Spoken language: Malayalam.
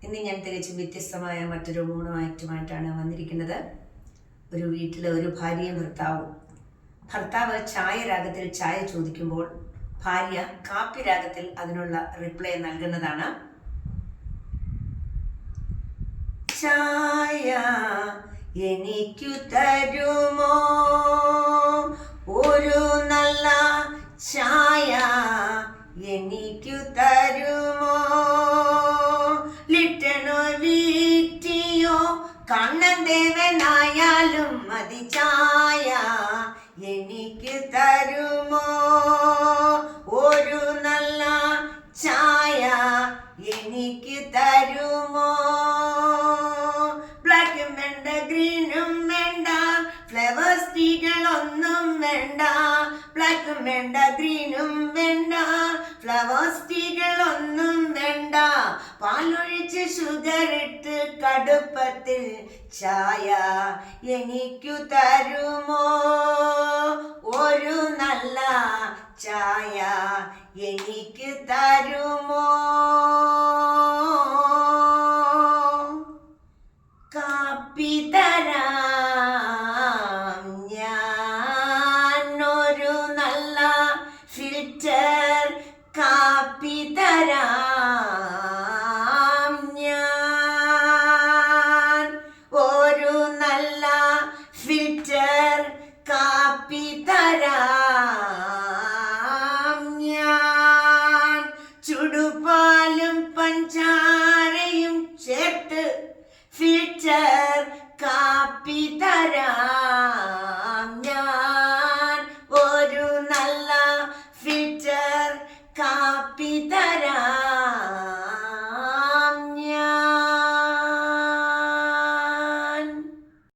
ഇന്ന് ഞാൻ തികച്ചും വ്യത്യസ്തമായ മറ്റൊരു മൂണുമായിട്ടുമായിട്ടാണ് വന്നിരിക്കുന്നത്. ഒരു വീട്ടിലെ ഒരു ഭാര്യയും ഭർത്താവും. ഭർത്താവ് ചായ രാഗത്തിൽ ചായ ചോദിക്കുമ്പോൾ ഭാര്യ കാപ്പി രാഗത്തിൽ അതിനുള്ള റിപ്ലൈ നൽകുന്നതാണ്. ചായ എനിക്കു തരുമോ, ഒരു നല്ല ചായ എനിക്കു തരുമോ, ലിറ്റനോ വീറ്റിയോ കണ്ണൻ ദേവനായാലും മതി, ചായ എനിക്ക് തരുമോ, ഒരു നല്ല ചായ എനിക്ക് തരുമോ. ബ്ലാക്കും വേണ്ട, ഗ്രീനും വേണ്ട, ഫ്ലവേഴ്സ് ടീകളൊന്നും വേണ്ട. ബ്ലാക്കും വേണ്ട, ഗ്രീനും വേണ്ട, ഫ്ലവേഴ്സ് ടീകളൊന്നും വേണ്ട. പാലൊഴിച്ച് ഷുഗർ ഇട്ട് കടുപ്പത്തിൽ ചായ എനിക്കു തരുമോ, ഒരു നല്ല ചായ എനിക്ക് തരുമോ.